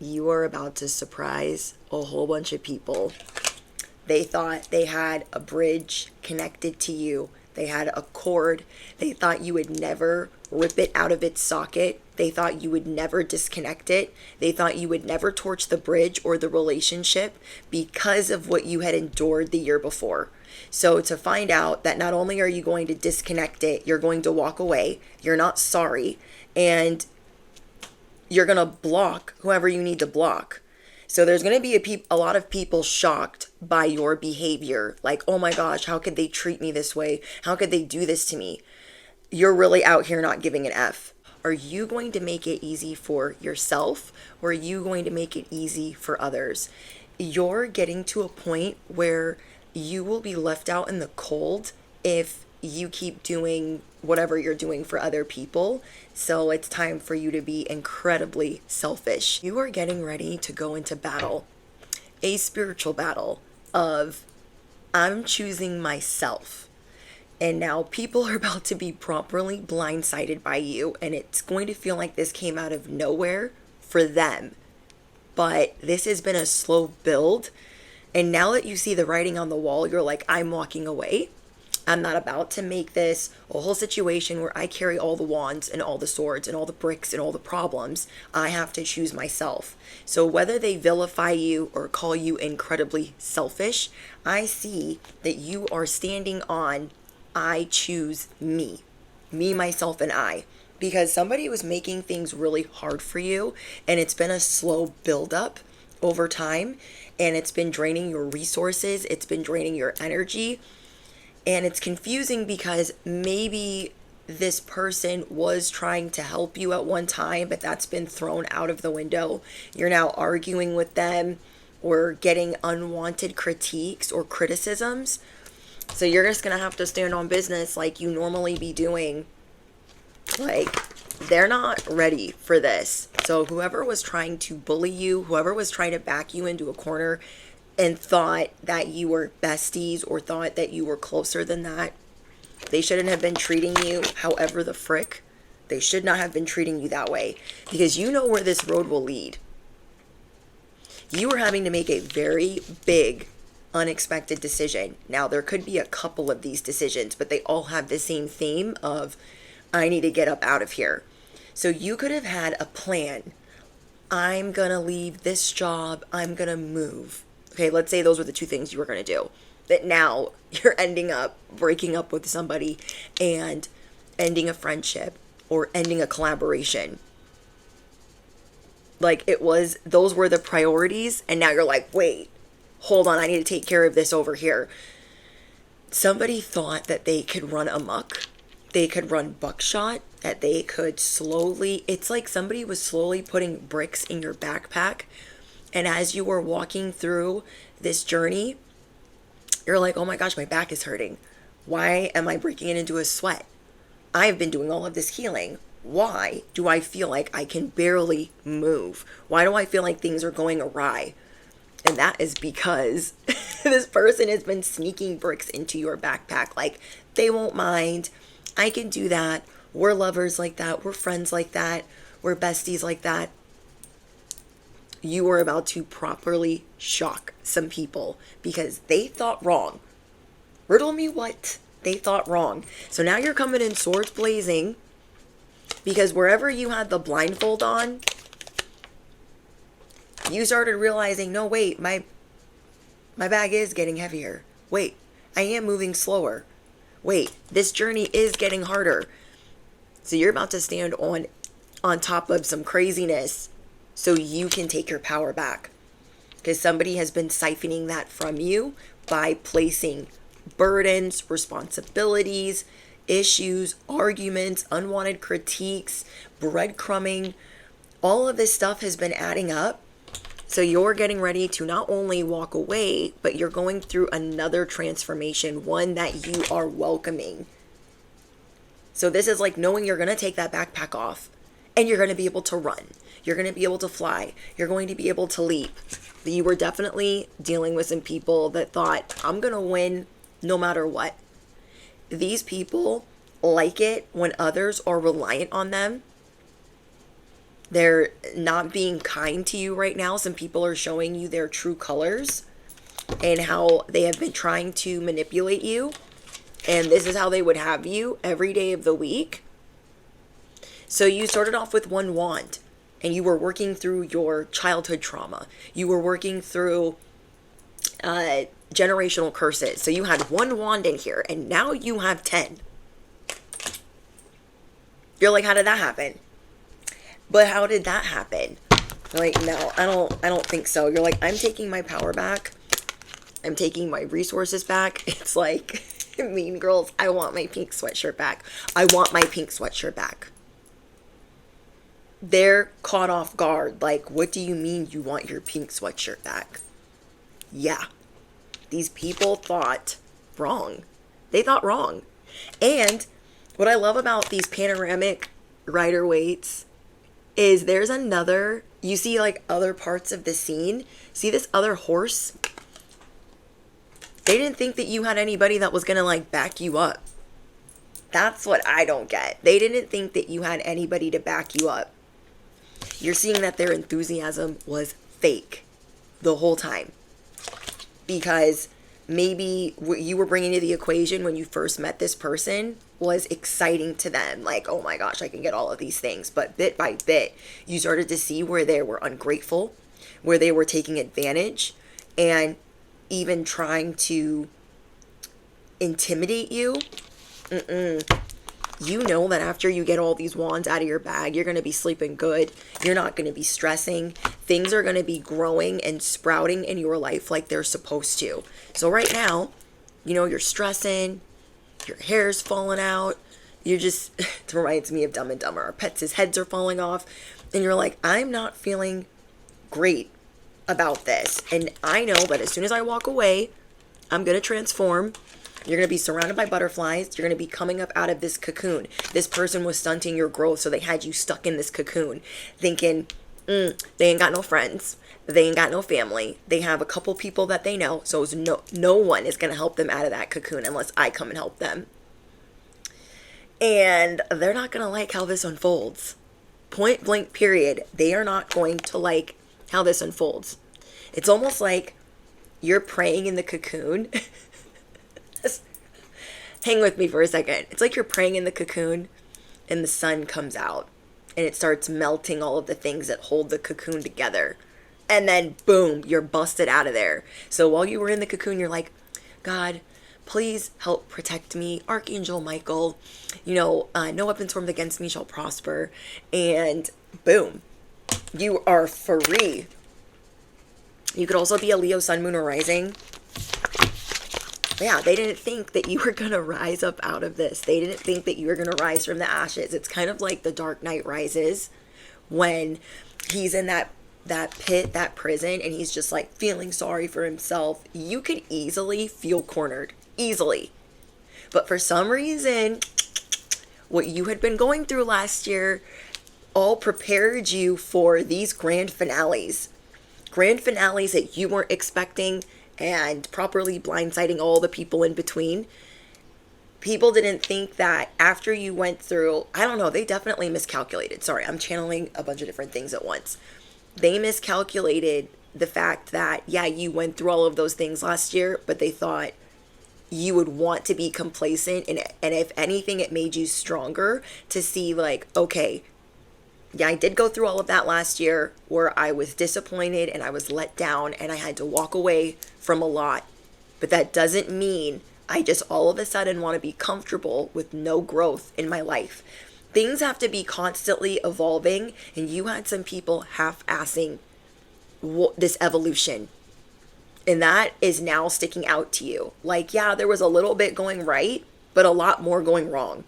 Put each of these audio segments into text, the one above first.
You are about to surprise a whole bunch of people. They thought they had a bridge connected to you. They had a cord. They thought you would never rip it out of its socket. They thought you would never disconnect it. They thought you would never torch the bridge or the relationship because of what you had endured the year before. So to find out that not only are you going to disconnect it, you're going to walk away, you're not sorry, and you're going to block whoever you need to block. So there's going to be a lot of people shocked by your behavior. Like, oh my gosh, how could they treat me this way? How could they do this to me? You're really out here not giving an F. Are you going to make it easy for yourself, or are you going to make it easy for others? You're getting to a point where you will be left out in the cold if you keep doing whatever you're doing for other people. So it's time for you to be incredibly selfish. You are getting ready to go into battle, a spiritual battle of I'm choosing myself. And now people are about to be properly blindsided by you, and it's going to feel like this came out of nowhere for them. But this has been a slow build. And now that you see the writing on the wall, you're like, I'm walking away. I'm not about to make this a whole situation where I carry all the wands and all the swords and all the bricks and all the problems. I have to choose myself. So whether they vilify you or call you incredibly selfish, I see that you are standing on I choose me, myself, and I. Because somebody was making things really hard for you, and it's been a slow buildup over time, and it's been draining your resources, it's been draining your energy, and it's confusing because maybe this person was trying to help you at one time, but that's been thrown out of the window. You're now arguing with them or getting unwanted critiques or criticisms. So you're just going to have to stand on business like you normally be doing. Like, they're not ready for this. So whoever was trying to bully you, whoever was trying to back you into a corner and thought that you were besties or thought that you were closer than that, they shouldn't have been treating you however the frick. They should not have been treating you that way, because you know where this road will lead. You are having to make a very big unexpected decision. Now, there could be a couple of these decisions, but they all have the same theme of I need to get up out of here. So you could have had a plan. I'm gonna leave this job, I'm gonna move. Okay, let's say those were the two things you were gonna do. That now you're ending up breaking up with somebody and ending a friendship or ending a collaboration. Like, those were the priorities, and now you're like, wait, hold on, I need to take care of this over here. Somebody thought that they could run amok. They could run buckshot, that they could slowly, it's like somebody was slowly putting bricks in your backpack. And as you were walking through this journey, you're like, oh my gosh, my back is hurting. Why am I breaking it into a sweat? I've been doing all of this healing. Why do I feel like I can barely move? Why do I feel like things are going awry? And that is because this person has been sneaking bricks into your backpack. Like, they won't mind. I can do that. We're lovers like that. We're friends like that. We're besties like that. You are about to properly shock some people because they thought wrong. Riddle me what? They thought wrong. So now you're coming in swords blazing because wherever you had the blindfold on, you started realizing, no, wait, my bag is getting heavier. Wait, I am moving slower. Wait, this journey is getting harder. So you're about to stand on top of some craziness so you can take your power back. Because somebody has been siphoning that from you by placing burdens, responsibilities, issues, arguments, unwanted critiques, breadcrumbing. All of this stuff has been adding up. So you're getting ready to not only walk away, but you're going through another transformation, one that you are welcoming. So this is like knowing you're going to take that backpack off and you're going to be able to run. You're going to be able to fly. You're going to be able to leap. You were definitely dealing with some people that thought, I'm going to win no matter what. These people like it when others are reliant on them. They're not being kind to you right now. Some people are showing you their true colors and how they have been trying to manipulate you. And this is how they would have you every day of the week. So you started off with one wand and you were working through your childhood trauma. You were working through generational curses. So you had one wand in here and now you have 10. You're like, how did that happen? But how did that happen? You're like, no, I don't think so. You're like, I'm taking my power back. I'm taking my resources back. It's like, Mean Girls, I want my pink sweatshirt back. I want my pink sweatshirt back. They're caught off guard. Like, what do you mean you want your pink sweatshirt back? Yeah. These people thought wrong. They thought wrong. And what I love about these panoramic Rider-Waite's is there's another, you see like other parts of the scene. See this other horse? They didn't think that you had anybody that was going to like back you up. That's what I don't get. They didn't think that you had anybody to back you up. You're seeing that their enthusiasm was fake the whole time. Because maybe what you were bringing to the equation when you first met this person was exciting to them. Like, oh my gosh, I can get all of these things. But bit by bit, you started to see where they were ungrateful, where they were taking advantage, and even trying to intimidate you. You know that after you get all these wands out of your bag, you're going to be sleeping good. You're not going to be stressing. Things are going to be growing and sprouting in your life like they're supposed to. So right now, you know, you're stressing. Your hair's falling out. You're just, it reminds me of Dumb and Dumber. Our pets' heads are falling off. And you're like, I'm not feeling great about this. And I know that as soon as I walk away, I'm going to transform. You're going to be surrounded by butterflies. You're going to be coming up out of this cocoon. This person was stunting your growth, so they had you stuck in this cocoon, thinking, they ain't got no friends. They ain't got no family. They have a couple people that they know, so no one is going to help them out of that cocoon unless I come and help them. And they're not going to like how this unfolds. Point blank period. They are not going to like how this unfolds. It's almost like you're praying in the cocoon. Hang with me for a second. It's like you're praying in the cocoon and the sun comes out and it starts melting all of the things that hold the cocoon together. And then boom, you're busted out of there. So while you were in the cocoon, you're like, God, please help protect me. Archangel Michael, no weapons formed against me shall prosper. And boom, you are free. You could also be a Leo, sun, moon, or rising. Yeah, they didn't think that you were going to rise up out of this. They didn't think that you were going to rise from the ashes. It's kind of like the Dark Knight Rises when he's in that pit, that prison, and he's just like feeling sorry for himself. You could easily feel cornered. Easily. But for some reason, what you had been going through last year all prepared you for these grand finales. Grand finales that you weren't expecting, and properly blindsiding all the people in between. People didn't think that after you went through, I don't know, they definitely miscalculated. Sorry, I'm channeling a bunch of different things at once. They miscalculated the fact that, yeah, you went through all of those things last year, but they thought you would want to be complacent. And if anything, it made you stronger to see like, okay, yeah, I did go through all of that last year where I was disappointed and I was let down and I had to walk away from a lot. But that doesn't mean I just all of a sudden want to be comfortable with no growth in my life. Things have to be constantly evolving, and you had some people half-assing this evolution. And that is now sticking out to you. Like, yeah, there was a little bit going right, but a lot more going wrong.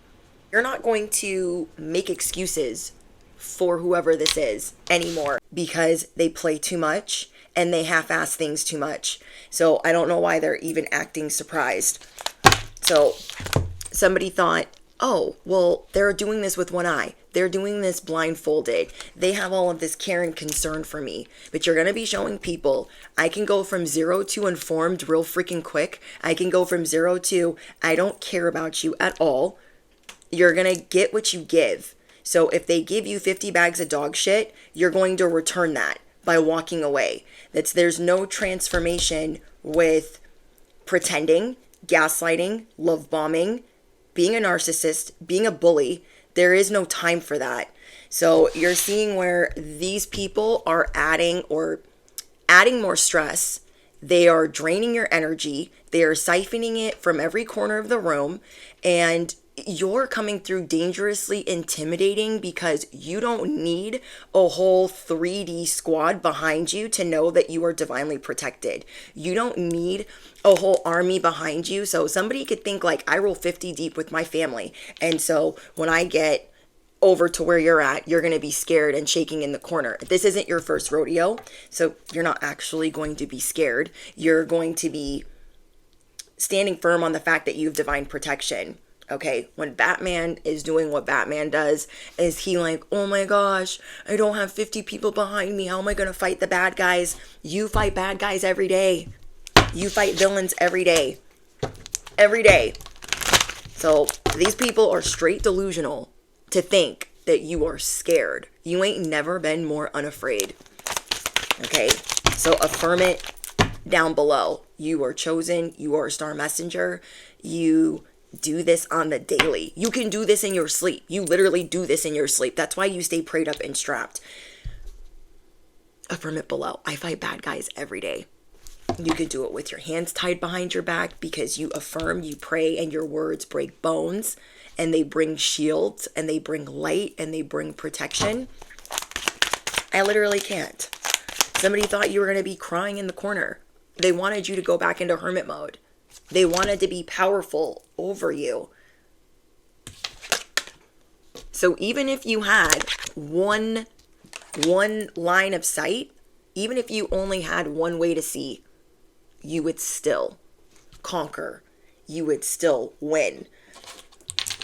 You're not going to make excuses for whoever this is anymore because they play too much and they half-ass things too much. So I don't know why they're even acting surprised. So somebody thought, oh, well, they're doing this with one eye. They're doing this blindfolded. They have all of this care and concern for me. But you're going to be showing people, I can go from 0 to informed real freaking quick. I can go from 0 to I don't care about you at all. You're going to get what you give. So if they give you 50 bags of dog shit, you're going to return that by walking away. There's no transformation with pretending, gaslighting, love bombing, being a narcissist, being a bully. There is no time for that. So you're seeing where these people are adding more stress. They are draining your energy. They are siphoning it from every corner of the room. And you're coming through dangerously intimidating because you don't need a whole 3D squad behind you to know that you are divinely protected. You don't need a whole army behind you. So somebody could think like, I roll 50 deep with my family. And so when I get over to where you're at, you're going to be scared and shaking in the corner. This isn't your first rodeo, so you're not actually going to be scared. You're going to be standing firm on the fact that you have divine protection. Okay, when Batman is doing what Batman does, is he like, oh my gosh, I don't have 50 people behind me. How am I going to fight the bad guys? You fight bad guys every day. You fight villains every day. Every day. So these people are straight delusional to think that you are scared. You ain't never been more unafraid. Okay, so affirm it down below. You are chosen. You are a star messenger. You do this on the daily. You can do this in your sleep. You literally do this in your sleep. That's why you stay prayed up and strapped. Affirm it below. I fight bad guys every day. You can do it with your hands tied behind your back because you affirm, you pray, and your words break bones, and they bring shields, and they bring light, and they bring protection. I literally can't. Somebody thought you were going to be crying in the corner. They wanted you to go back into hermit mode. They wanted to be powerful over you. So even if you had one line of sight, even if you only had one way to see, you would still conquer. You would still win.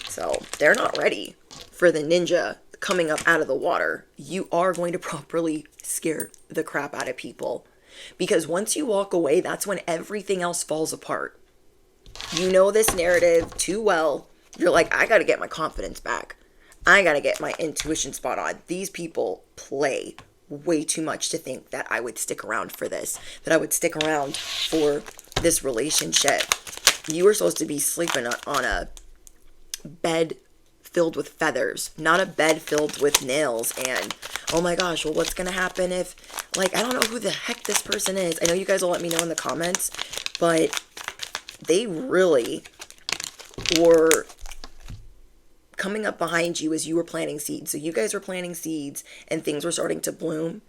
So they're not ready for the ninja coming up out of the water. You are going to properly scare the crap out of people. Because once you walk away, that's when everything else falls apart. You know this narrative too well. You're like, I got to get my confidence back. I got to get my intuition spot on. These people play way too much to think that I would stick around for this, that I would stick around for this relationship. You were supposed to be sleeping on a bed filled with feathers, not a bed filled with nails. And oh my gosh, well, what's gonna happen if, like, I don't know who the heck this person is. I know you guys will let me know in the comments, but they really were coming up behind you as you were planting seeds. So you guys were planting seeds and things were starting to bloom,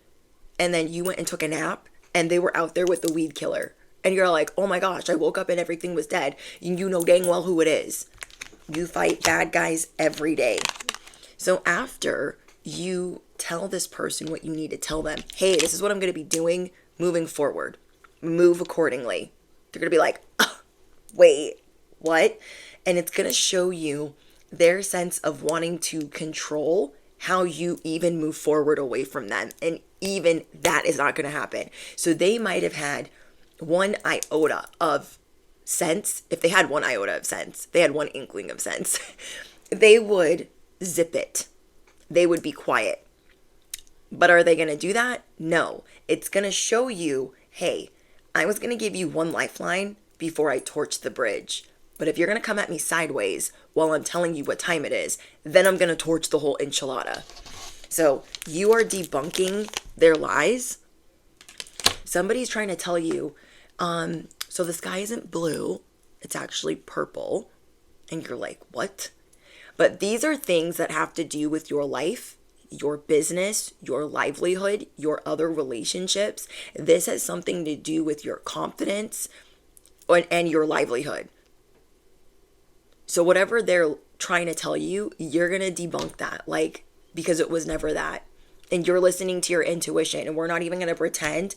and then you went and took a nap and they were out there with the weed killer, and you're like, oh my gosh, I woke up and everything was dead. You know dang well who it is. You fight bad guys every day. So after you tell this person what you need to tell them, hey, this is what I'm going to be doing moving forward, move accordingly, they're going to be like, oh, wait, what? And it's going to show you their sense of wanting to control how you even move forward away from them. And even that is not going to happen. So they might have had one iota of sense. If they had one iota of sense, they had one inkling of sense, they would zip it. They would be quiet. But are they going to do that? No. It's going to show you, hey, I was going to give you one lifeline before I torch the bridge. But if you're going to come at me sideways while I'm telling you what time it is, then I'm going to torch the whole enchilada. So you are debunking their lies. Somebody's trying to tell you, so the sky isn't blue, it's actually purple. And you're like, what? But these are things that have to do with your life, your business, your livelihood, your other relationships. This has something to do with your confidence and your livelihood. So whatever they're trying to tell you, you're going to debunk that, like, because it was never that. And you're listening to your intuition. And we're not even going to pretend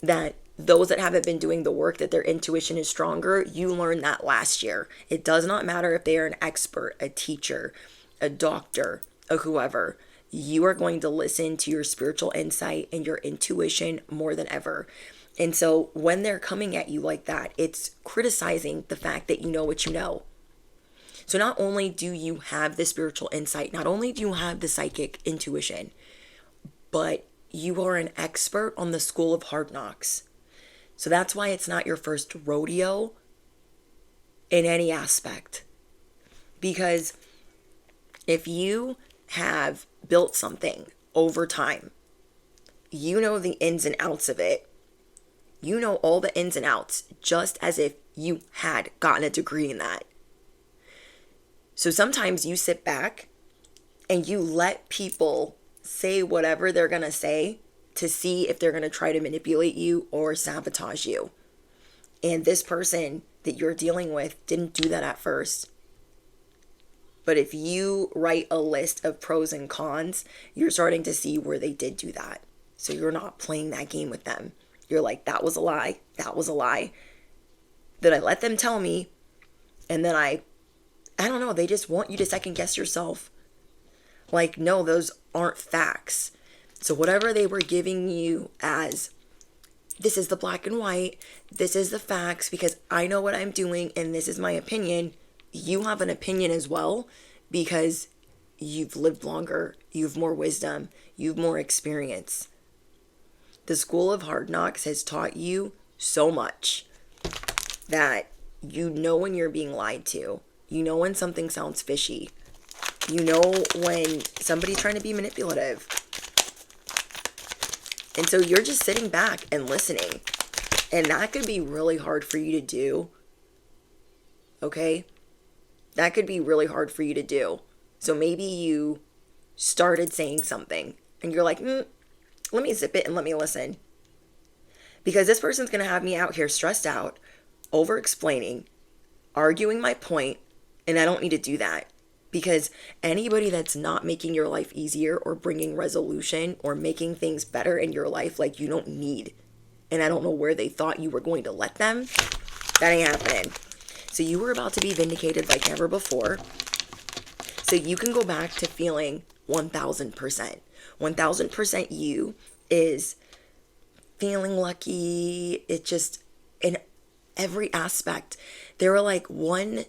that those that haven't been doing the work, that their intuition is stronger. You learned that last year. It does not matter if they are an expert, a teacher, a doctor, a whoever. You are going to listen to your spiritual insight and your intuition more than ever. And so when they're coming at you like that, it's criticizing the fact that you know what you know. So not only do you have the spiritual insight, not only do you have the psychic intuition, but you are an expert on the school of hard knocks. So that's why it's not your first rodeo in any aspect. Because if you have built something over time, you know the ins and outs of it. You know all the ins and outs, just as if you had gotten a degree in that. So sometimes you sit back and you let people say whatever they're going to say to see if they're going to try to manipulate you or sabotage you. And this person that you're dealing with didn't do that at first. But if you write a list of pros and cons, you're starting to see where they did do that. So you're not playing that game with them. You're like, that was a lie. That was a lie. Then I let them tell me. And then I don't know, they just want you to second guess yourself. Like, no, those aren't facts. So whatever they were giving you as, this is the black and white, this is the facts because I know what I'm doing and this is my opinion. You have an opinion as well because you've lived longer, you have more wisdom, you have more experience. The school of hard knocks has taught you so much that you know when you're being lied to. You know when something sounds fishy. You know when somebody's trying to be manipulative. And so you're just sitting back and listening. And that could be really hard for you to do. Okay? That could be really hard for you to do. So maybe you started saying something and you're like, let me zip it and let me listen. Because this person's going to have me out here stressed out, over explaining, arguing my point, and I don't need to do that. Because anybody that's not making your life easier or bringing resolution or making things better in your life, like, you don't need. And I don't know where they thought you were going to let them. That ain't happening. So you were about to be vindicated like never before. So you can go back to feeling 1000%. 1000% you is feeling lucky. It just, in every aspect, there were like 1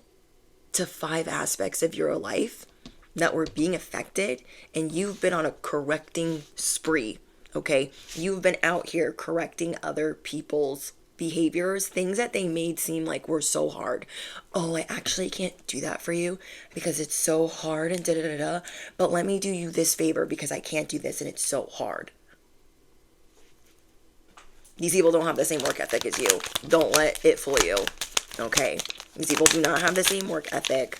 to 5 aspects of your life that were being affected, and you've been on a correcting spree, okay? You've been out here correcting other people's behaviors, things that they made seem like were so hard. Oh, I actually can't do that for you because it's so hard and da-da-da-da, but let me do you this favor because I can't do this and it's so hard. These people don't have the same work ethic as you. Don't let it fool you, okay? These people do not have the same work ethic,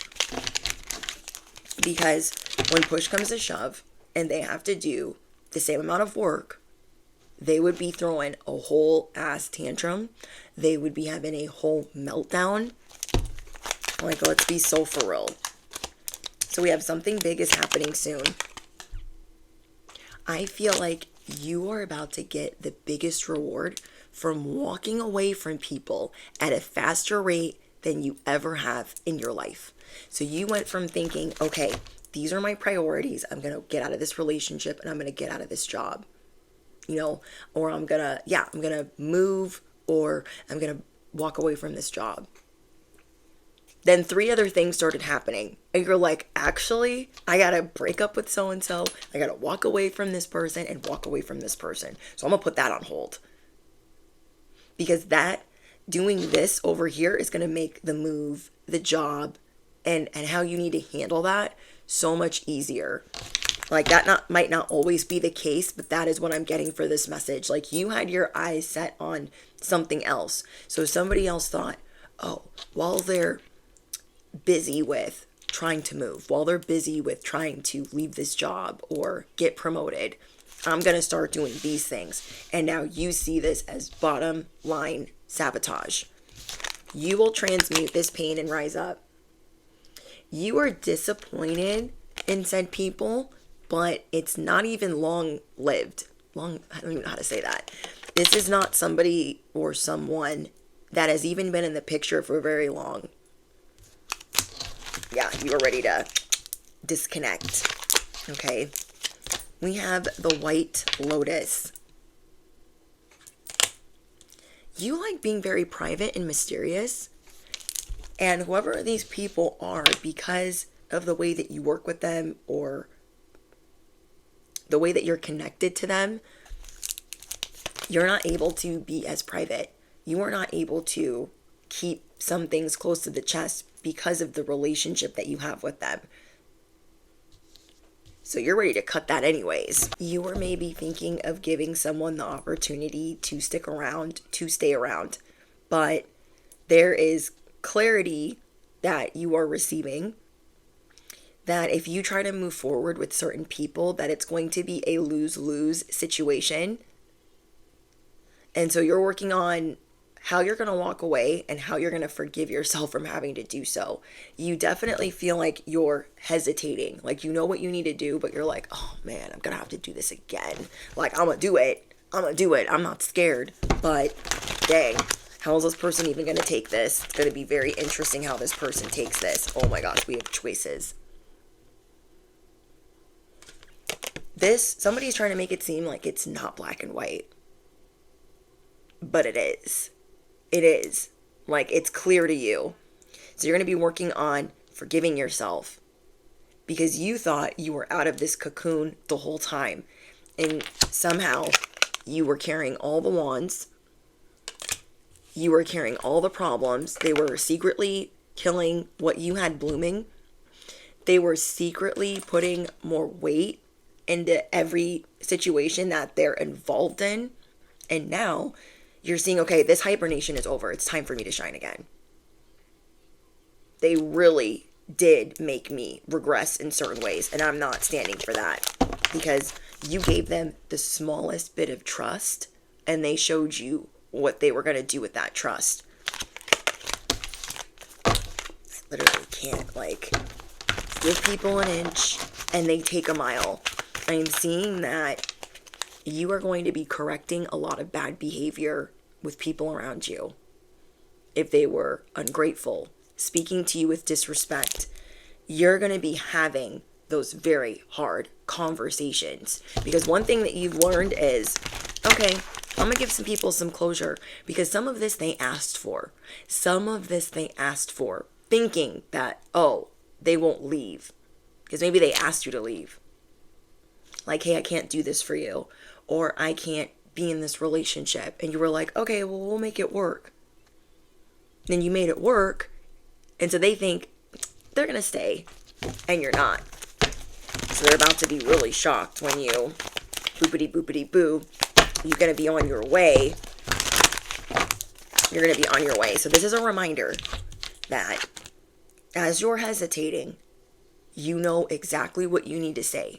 because when push comes to shove and they have to do the same amount of work, they would be throwing a whole ass tantrum. They would be having a whole meltdown. Like, let's be so for real. So we have something big is happening soon. I feel like you are about to get the biggest reward from walking away from people at a faster rate than you ever have in your life. So you went from thinking, okay, these are my priorities. I'm going to get out of this relationship and I'm going to get out of this job. You know, or I'm going to move, or I'm going to walk away from this job. Then 3 other things started happening. And you're like, actually, I got to break up with so-and-so. I got to walk away from this person and walk away from this person. So I'm going to put that on hold. Because doing this over here is going to make the move, the job, and how you need to handle that so much easier. Like, that might not always be the case, but that is what I'm getting for this message. Like, you had your eyes set on something else. So somebody else thought, oh, while they're busy with trying to move, while they're busy with trying to leave this job or get promoted, I'm going to start doing these things. And now you see this as bottom line sabotage. You will transmute this pain and rise up. You are disappointed in said people, but it's not even long-lived. I don't even know how to say that. This is not somebody or someone that has even been in the picture for very long. Yeah, you are ready to disconnect. Okay. We have the White Lotus. You like being very private and mysterious. And whoever these people are, because of the way that you work with them or the way that you're connected to them, you're not able to be as private. You are not able to keep some things close to the chest because of the relationship that you have with them. So you're ready to cut that anyways. You are maybe thinking of giving someone the opportunity to stick around, to stay around. But there is clarity that you are receiving that if you try to move forward with certain people, that it's going to be a lose-lose situation. And so you're working on how you're going to walk away and how you're going to forgive yourself from having to do so. You definitely feel like you're hesitating. Like you know what you need to do, but you're like, oh man, I'm going to have to do this again. Like I'm going to do it. I'm not scared. But dang, how is this person even going to take this? It's going to be very interesting how this person takes this. Oh my gosh, we have choices. Somebody's trying to make it seem like it's not black and white. But it is. It is. Like, it's clear to you. So you're going to be working on forgiving yourself because you thought you were out of this cocoon the whole time. And somehow you were carrying all the wands. You were carrying all the problems. They were secretly killing what you had blooming. They were secretly putting more weight into every situation that they're involved in. And now you're seeing, okay, this hibernation is over. It's time for me to shine again. They really did make me regress in certain ways. And I'm not standing for that because you gave them the smallest bit of trust and they showed you what they were going to do with that trust. I literally can't give people an inch and they take a mile. I'm seeing that you are going to be correcting a lot of bad behavior with people around you. If they were ungrateful, speaking to you with disrespect, you're going to be having those very hard conversations. Because one thing that you've learned is, okay, I'm going to give some people some closure because some of this they asked for. Some of this they asked for, thinking that, oh, they won't leave. Because maybe they asked you to leave. Like, hey, I can't do this for you. Or I can't be in this relationship. And you were like, okay, well, we'll make it work. Then you made it work. And so they think they're going to stay. And you're not. So they're about to be really shocked when you boopity boopity boo. You're going to be on your way. You're going to be on your way. So this is a reminder that as you're hesitating, you know exactly what you need to say.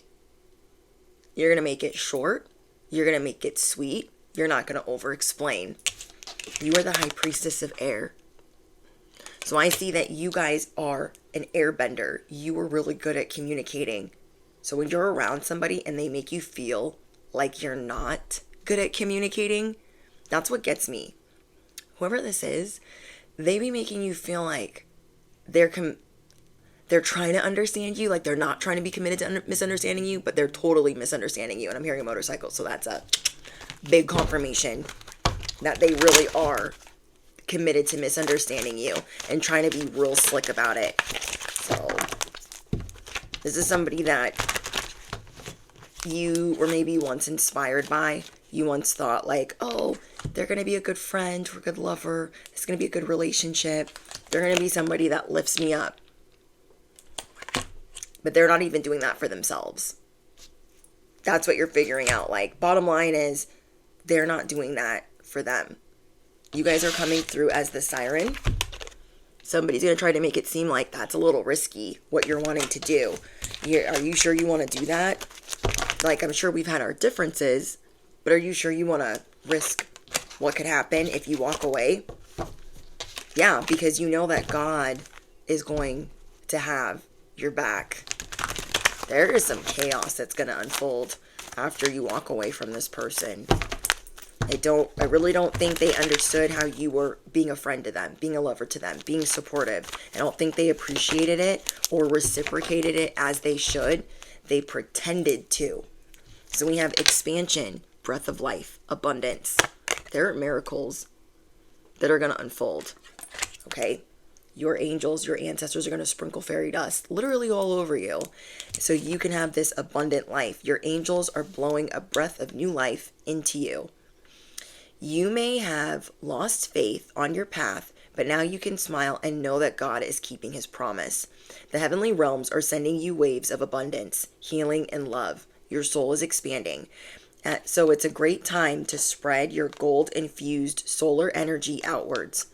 You're going to make it short. You're going to make it sweet. You're not going to over-explain. You are the high priestess of air. So I see that you guys are an airbender. You are really good at communicating. So when you're around somebody and they make you feel like you're not good at communicating, that's what gets me. Whoever this is, they be making you feel like they're trying to understand you, like they're not trying to be committed to misunderstanding you, but they're totally misunderstanding you. And I'm hearing a motorcycle, so that's a big confirmation that they really are committed to misunderstanding you and trying to be real slick about it. So this is somebody that you were maybe once inspired by. You once thought like, oh, they're going to be a good friend or a good lover. It's going to be a good relationship. They're going to be somebody that lifts me up. But they're not even doing that for themselves. That's what you're figuring out. Like, bottom line is, they're not doing that for them. You guys are coming through as the siren. Somebody's going to try to make it seem like that's a little risky, what you're wanting to do. Are you sure you want to do that? Like, I'm sure we've had our differences, but are you sure you want to risk what could happen if you walk away? Yeah, because you know that God is going to have your back. There is some chaos that's going to unfold after you walk away from this person. I really don't think they understood how you were being a friend to them, being a lover to them, being supportive. I don't think they appreciated it or reciprocated it as they should. They pretended to. So we have expansion, breath of life, abundance. There are miracles that are going to unfold. Okay? your angels, your ancestors are going to sprinkle fairy dust literally all over you so you can have this abundant life. Your angels are blowing a breath of new life into you. You may have lost faith on your path, but now you can smile and know that God is keeping his promise. The heavenly realms are sending you waves of abundance, healing, and love. Your soul is expanding. So it's a great time to spread your gold-infused solar energy outwards.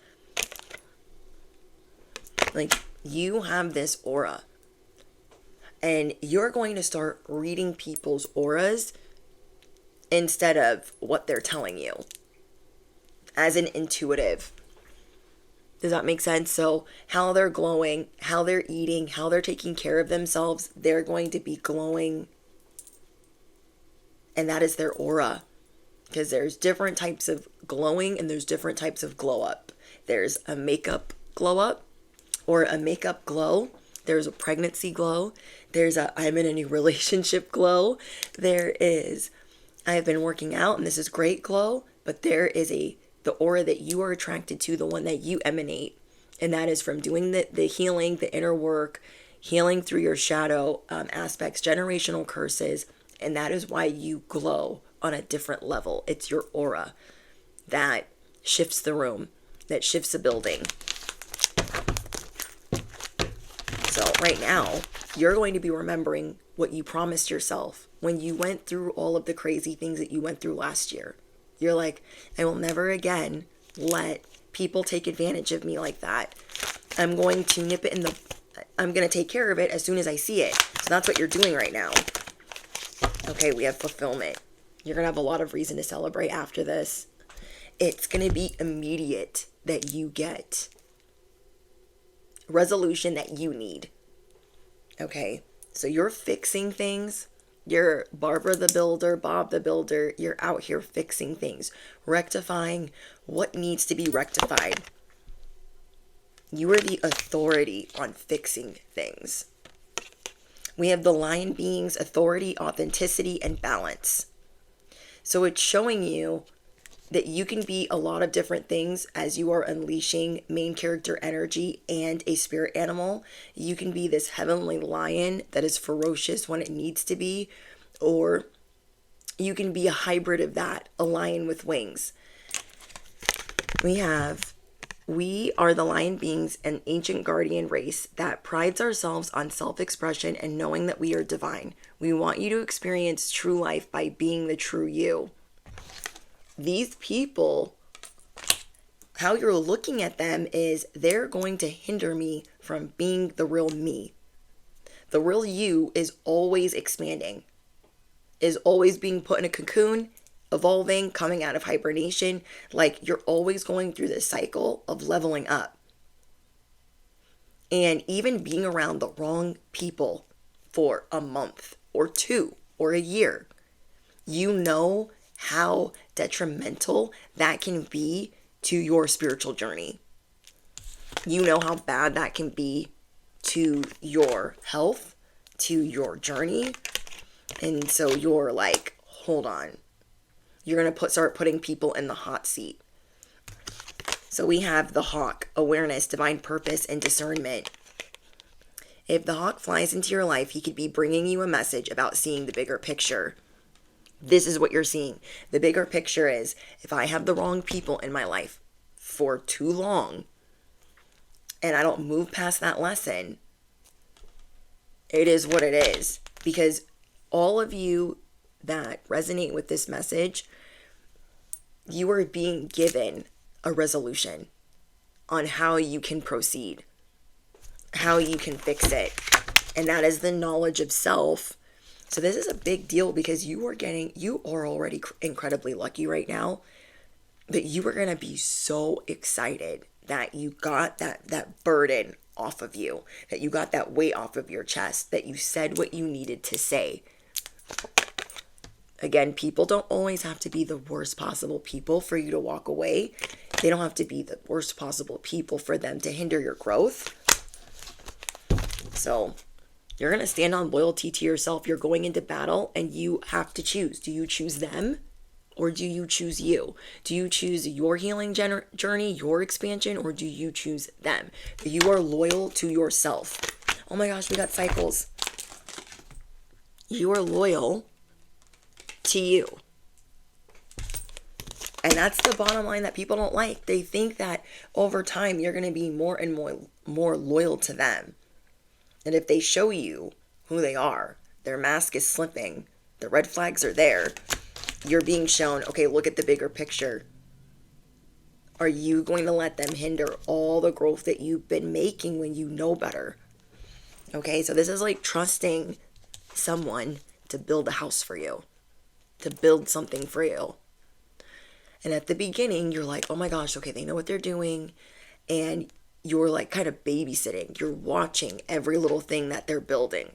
Like, you have this aura. And you're going to start reading people's auras instead of what they're telling you. As an intuitive. Does that make sense? So how they're glowing, how they're eating, how they're taking care of themselves, they're going to be glowing. And that is their aura. Because there's different types of glowing and there's different types of glow up. There's a makeup glow up or a makeup glow. There's a pregnancy glow. There's a I'm in a new relationship glow. There is I've been working out and this is great glow. But there is the aura that you are attracted to, the one that you emanate. And that is from doing the healing, the inner work, healing through your shadow aspects, generational curses. And that is why you glow on a different level. It's your aura that shifts the room, that shifts a building. So right now, you're going to be remembering what you promised yourself when you went through all of the crazy things that you went through last year. You're like, I will never again let people take advantage of me like that. I'm going to nip it I'm going to take care of it as soon as I see it. So that's what you're doing right now. Okay, we have fulfillment. You're going to have a lot of reason to celebrate after this. It's going to be immediate that you get resolution that you need. Okay, so you're fixing things. You're Barbara the Builder, Bob the Builder. You're out here fixing things, rectifying what needs to be rectified. You are the authority on fixing things. We have the lion beings, authority, authenticity, and balance. So it's showing you that you can be a lot of different things as you are unleashing main character energy and a spirit animal. You can be this heavenly lion that is ferocious when it needs to be, or you can be a hybrid of that, a lion with wings. We are the lion beings, an ancient guardian race that prides ourselves on self-expression and knowing that we are divine. We want you to experience true life by being the true you. These people, how you're looking at them is they're going to hinder me from being the real me. The real you is always expanding, is always being put in a cocoon, evolving, coming out of hibernation. Like, you're always going through this cycle of leveling up. And even being around the wrong people for a month or two or a year, you know how detrimental that can be to your spiritual journey. You know how bad that can be to your health, to your journey. And so you're like, hold on. You're going to start putting people in the hot seat. So we have the hawk, awareness, divine purpose, and discernment. If the hawk flies into your life, he could be bringing you a message about seeing the bigger picture. This is what you're seeing. The bigger picture is, if I have the wrong people in my life for too long, and I don't move past that lesson, it is what it is. Because all of you that resonate with this message, you are being given a resolution on how you can proceed, how you can fix it. And that is the knowledge of self. So this is a big deal because you are already incredibly lucky right now, that you are going to be so excited that you got that burden off of you, that you got that weight off of your chest, that you said what you needed to say. Again, people don't always have to be the worst possible people for you to walk away. They don't have to be the worst possible people for them to hinder your growth. So you're going to stand on loyalty to yourself. You're going into battle and you have to choose. Do you choose them or do you choose you? Do you choose your healing journey, your expansion, or do you choose them? You are loyal to yourself. Oh my gosh, we got cycles. You are loyal to you. And that's the bottom line that people don't like. They think that over time you're going to be more and more loyal to them. And if they show you who they are, their mask is slipping, the red flags are there, you're being shown, okay, look at the bigger picture. Are you going to let them hinder all the growth that you've been making when you know better? Okay, so this is like trusting someone to build a house for you, to build something for you. And at the beginning, you're like, oh my gosh, okay, they know what they're doing. And you're like kind of babysitting. You're watching every little thing that they're building.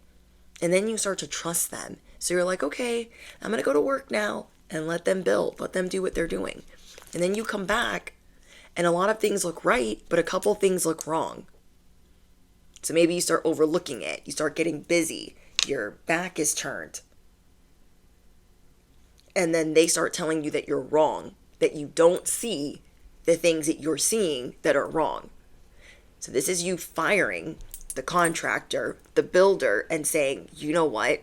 And then you start to trust them. So you're like, okay, I'm going to go to work now and let them build, let them do what they're doing. And then you come back and a lot of things look right, but a couple things look wrong. So maybe you start overlooking it. You start getting busy. Your back is turned. And then they start telling you that you're wrong, that you don't see the things that you're seeing that are wrong. So this is you firing the contractor, the builder, and saying, you know what?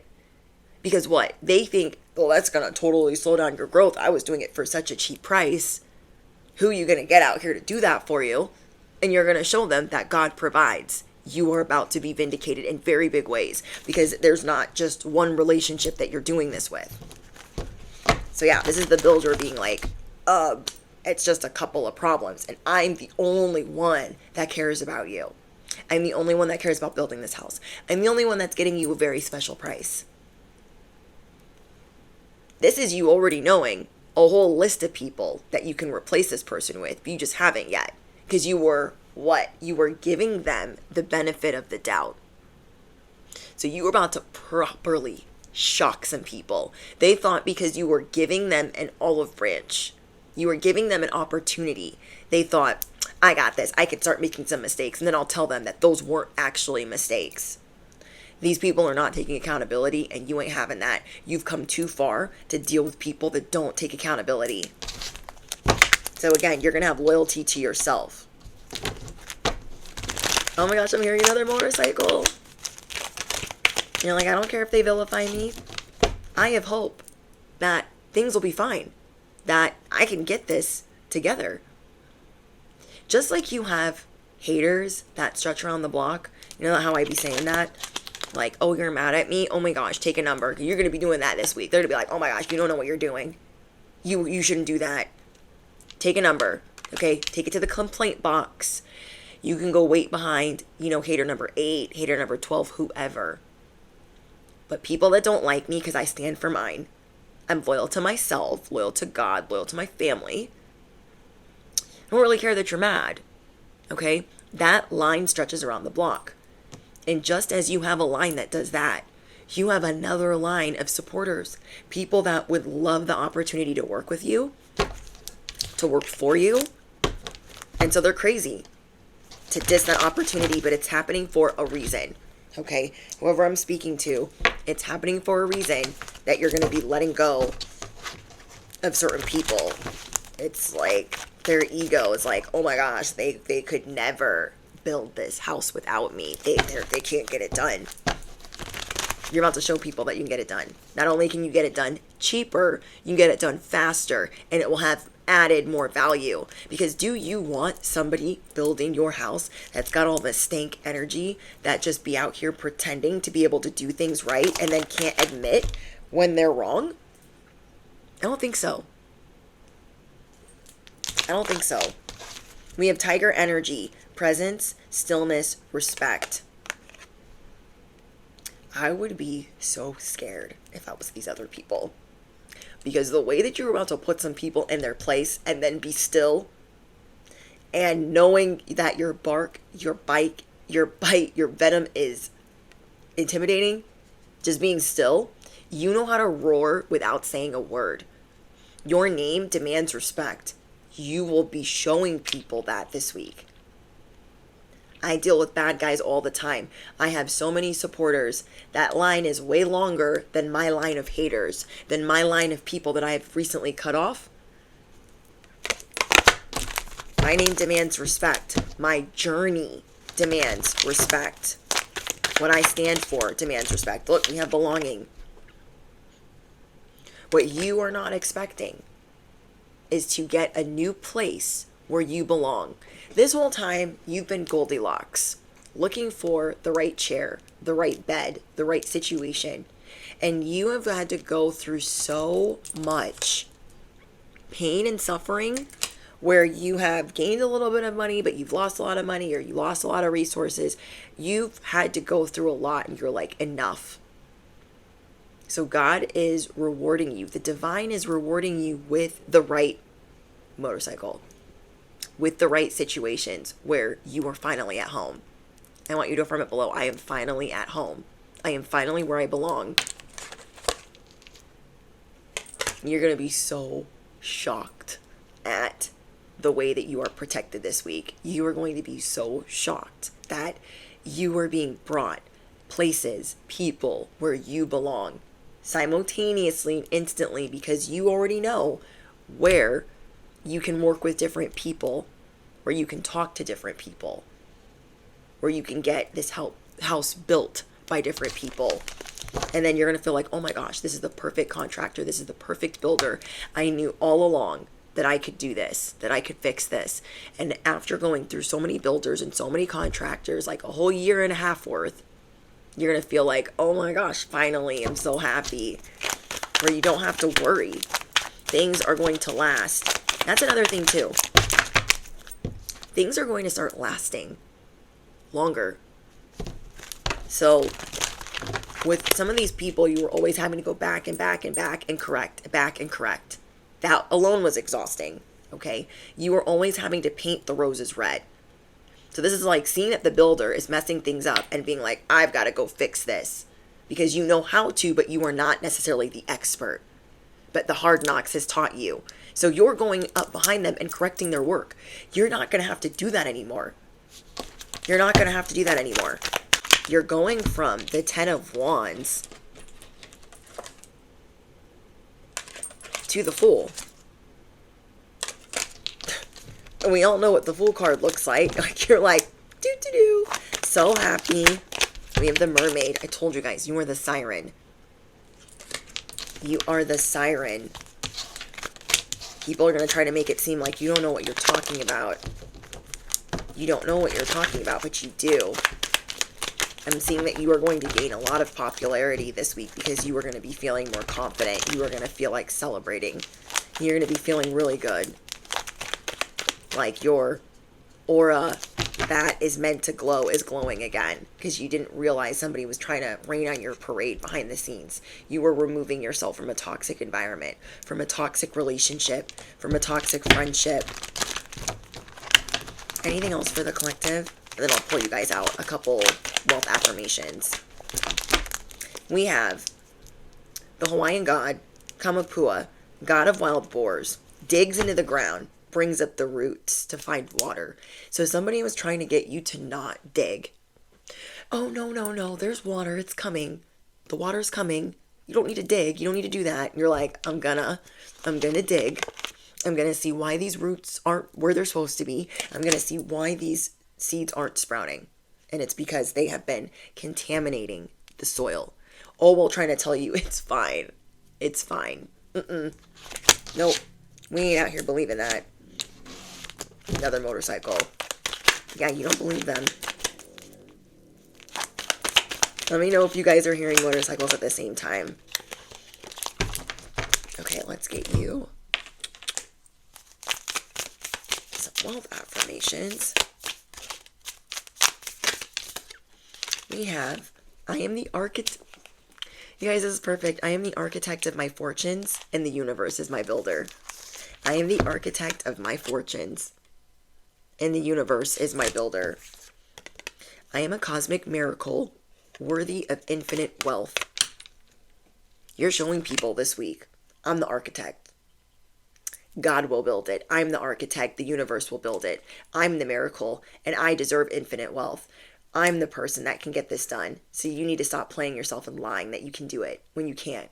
Because what? They think, well, that's going to totally slow down your growth. I was doing it for such a cheap price. Who are you going to get out here to do that for you? And you're going to show them that God provides. You are about to be vindicated in very big ways because there's not just one relationship that you're doing this with. So yeah, this is the builder being like, it's just a couple of problems and I'm the only one that cares about you. I'm the only one that cares about building this house. I'm the only one that's getting you a very special price. This is you already knowing a whole list of people that you can replace this person with, but you just haven't yet. Because you were what? You were giving them the benefit of the doubt. So you were about to properly shock some people. They thought because you were giving them an olive branch, you were giving them an opportunity, they thought, I got this. I can start making some mistakes and then I'll tell them that those weren't actually mistakes. These people are not taking accountability and you ain't having that. You've come too far to deal with people that don't take accountability. So again, you're going to have loyalty to yourself. Oh my gosh, I'm hearing another motorcycle. You're like, I don't care if they vilify me. I have hope that things will be fine. That I can get this together. Just like you have haters that stretch around the block. You know how I be saying that? Like, oh, you're mad at me? Oh my gosh, take a number. You're going to be doing that this week. They're going to be like, oh my gosh, you don't know what you're doing. You shouldn't do that. Take a number. Okay? Take it to the complaint box. You can go wait behind, hater number 8, hater number 12, whoever. But people that don't like me because I stand for mine. I'm loyal to myself, loyal to God, loyal to my family. I don't really care that you're mad. Okay? That line stretches around the block. And just as you have a line that does that, you have another line of supporters. People that would love the opportunity to work with you, to work for you. And so they're crazy to diss that opportunity, but it's happening for a reason. Okay? Whoever I'm speaking to, it's happening for a reason that you're going to be letting go of certain people. It's like their ego is like, oh my gosh, they could never build this house without me. They can't get it done. You're about to show people that you can get it done. Not only can you get it done cheaper, you can get it done faster, and it will have added more value. Because do you want somebody building your house that's got all this stank energy that just be out here pretending to be able to do things right and then can't admit when they're wrong? I don't think so. I don't think so. We have tiger energy, presence, stillness, respect. I would be so scared if I was these other people. Because the way that you're about to put some people in their place and then be still, and knowing that your bark, your bite, your venom is intimidating, just being still, you know how to roar without saying a word. Your name demands respect. You will be showing people that this week. I deal with bad guys all the time. I have so many supporters. That line is way longer than my line of haters, than my line of people that I have recently cut off. My name demands respect. My journey demands respect. What I stand for demands respect. Look, we have belonging. What you are not expecting is to get a new place where you belong. This whole time, you've been Goldilocks, looking for the right chair, the right bed, the right situation. And you have had to go through so much pain and suffering where you have gained a little bit of money, but you've lost a lot of money, or you lost a lot of resources. You've had to go through a lot, and you're like, enough. So God is rewarding you. The divine is rewarding you with the right motorcycle, with the right situations where you are finally at home. I want you to affirm it below. I am finally at home. I am finally where I belong. You're going to be so shocked at the way that you are protected this week. You are going to be so shocked that you are being brought places, people where you belong simultaneously and instantly, because you already know where you can work with different people, where you can talk to different people, where you can get this house built by different people. And then you're going to feel like, oh my gosh, this is the perfect contractor. This is the perfect builder. I knew all along that I could do this, that I could fix this. And after going through so many builders and so many contractors, like a whole year and a half worth, you're going to feel like, oh my gosh, finally, I'm so happy. Where you don't have to worry. Things are going to last. That's another thing too. Things are going to start lasting longer. So with some of these people, you were always having to go back and back and back and correct, back and correct. That alone was exhausting, okay? You were always having to paint the roses red. So this is like seeing that the builder is messing things up and being like, I've got to go fix this. Because you know how to, but you are not necessarily the expert. But the hard knocks has taught you. So you're going up behind them and correcting their work. You're not going to have to do that anymore. You're not going to have to do that anymore. You're going from the 10 of Wands to the Fool. And we all know what the Fool card looks like. Like you're like, do. So happy. We have the Mermaid. I told you guys, you are the Siren. You are the Siren. People are going to try to make it seem like you don't know what you're talking about. You don't know what you're talking about, but you do. I'm seeing that you are going to gain a lot of popularity this week because you are going to be feeling more confident. You are going to feel like celebrating. You're going to be feeling really good. Like your aura that is meant to glow is glowing again because you didn't realize somebody was trying to rain on your parade behind the scenes. You were removing yourself from a toxic environment, from a toxic relationship, from a toxic friendship. Anything else for the collective? And then I'll pull you guys out a couple wealth affirmations. We have the Hawaiian god, Kamapua, god of wild boars, digs into the ground, brings up the roots to find water. So somebody was trying to get you to not dig. Oh, no, there's water. It's coming. The water's coming. You don't need to dig. You don't need to do that. And you're like, I'm gonna dig. I'm gonna see why these roots aren't where they're supposed to be. I'm gonna see why these seeds aren't sprouting. And it's because they have been contaminating the soil. All while trying to tell you it's fine. It's fine. Nope. We ain't out here believing that. Another motorcycle. Yeah, you don't believe them. Let me know if you guys are hearing motorcycles at the same time. Okay, let's get you some wealth affirmations. We have, I am the architect. You guys, this is perfect. I am the architect of my fortunes, and the universe is my builder. I am the architect of my fortunes, and the universe is my builder. I am a cosmic miracle, worthy of infinite wealth. You're showing people this week, I'm the architect. God will build it. I'm the architect. The universe will build it. I'm the miracle, and I deserve infinite wealth. I'm the person that can get this done. So you need to stop playing yourself and lying that you can do it when you can't.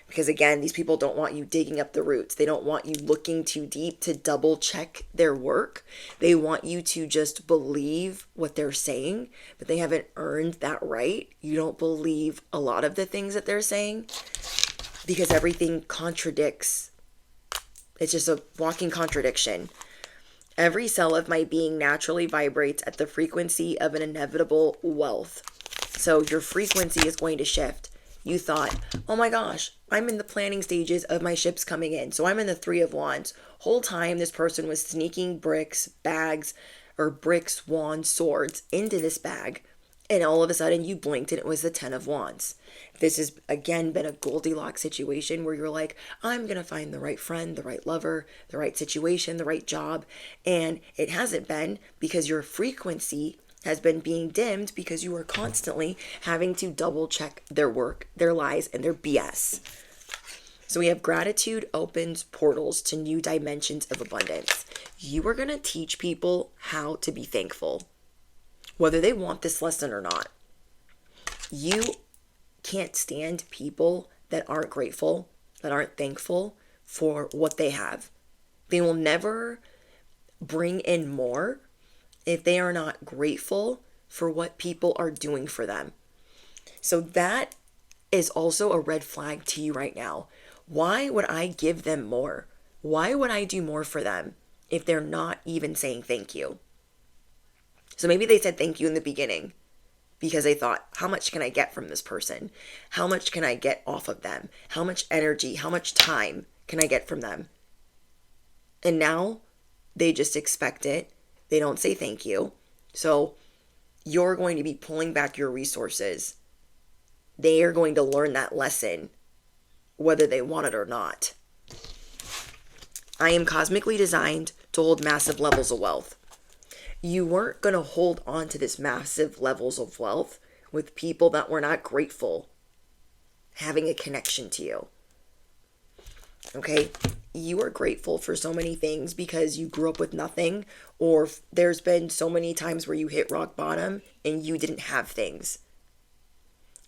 Because again, these people don't want you digging up the roots. They don't want you looking too deep to double check their work. They want you to just believe what they're saying, but they haven't earned that right. You don't believe a lot of the things that they're saying because everything contradicts. It's just a walking contradiction. Every cell of my being naturally vibrates at the frequency of an inevitable wealth. So your frequency is going to shift. You thought, oh my gosh, I'm in the planning stages of my ships coming in. So I'm in the 3 of Wands. Whole time this person was sneaking bricks, wands, swords into this bag. And all of a sudden you blinked and it was the 10 of Wands. This has again been a Goldilocks situation where you're like, I'm going to find the right friend, the right lover, the right situation, the right job. And it hasn't been because your frequency has been being dimmed because you are constantly having to double check their work, their lies, and their BS. So we have gratitude opens portals to new dimensions of abundance. You are going to teach people how to be thankful, whether they want this lesson or not. You can't stand people that aren't grateful, that aren't thankful for what they have. They will never bring in more if they are not grateful for what people are doing for them. So that is also a red flag to you right now. Why would I give them more? Why would I do more for them if they're not even saying thank you? So maybe they said thank you in the beginning because they thought, how much can I get from this person? How much can I get off of them? How much energy, how much time can I get from them? And now they just expect it. They don't say thank you. So you're going to be pulling back your resources. They are going to learn that lesson, whether they want it or not. I am cosmically designed to hold massive levels of wealth. You weren't going to hold on to this massive levels of wealth with people that were not grateful, having a connection to you. Okay? You are grateful for so many things because you grew up with nothing, or there's been so many times where you hit rock bottom and you didn't have things.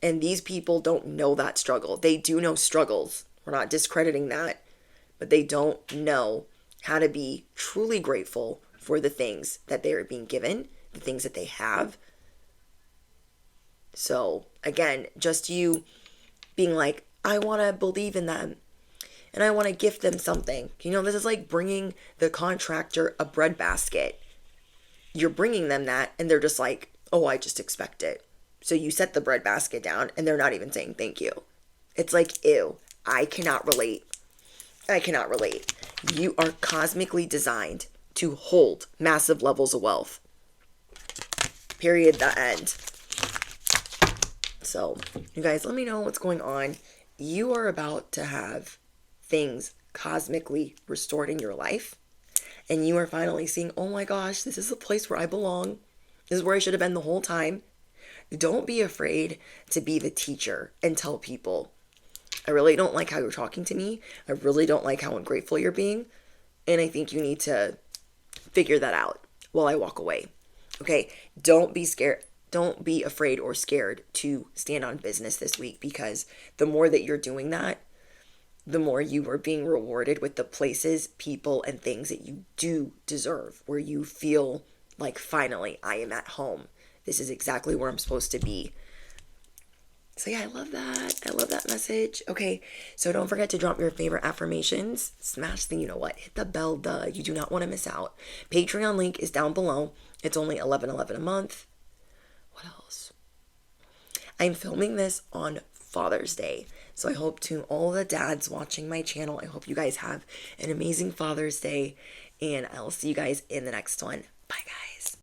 And these people don't know that struggle. They do know struggles. We're not discrediting that, but they don't know how to be truly grateful for the things that they are being given, the things that they have. So again, just you being like, I want to believe in them. And I want to gift them something. You know, this is like bringing the contractor a bread basket. You're bringing them that and they're just like, oh, I just expect it. So you set the bread basket down and they're not even saying thank you. It's like, ew, I cannot relate. I cannot relate. You are cosmically designed to hold massive levels of wealth. Period. The end. So, you guys, let me know what's going on. You are about to have things cosmically restored in your life, and you are finally seeing, oh my gosh, this is the place where I belong. This is where I should have been the whole time. Don't be afraid to be the teacher and tell people, I really don't like how you're talking to me. I really don't like how ungrateful you're being. And I think you need to figure that out while I walk away. Okay? Don't be scared. Don't be afraid or scared to stand on business this week, because the more that you're doing that, the more you are being rewarded with the places, people, and things that you do deserve, where you feel like, finally, I am at home. This is exactly where I'm supposed to be. So yeah, I love that. I love that message. Okay, so don't forget to drop your favorite affirmations. Smash the, you know what, hit the bell, duh. You do not want to miss out. Patreon link is down below. It's only $11.11 a month. What else? I'm filming this on Father's Day. So I hope to all the dads watching my channel, I hope you guys have an amazing Father's Day. And I'll see you guys in the next one.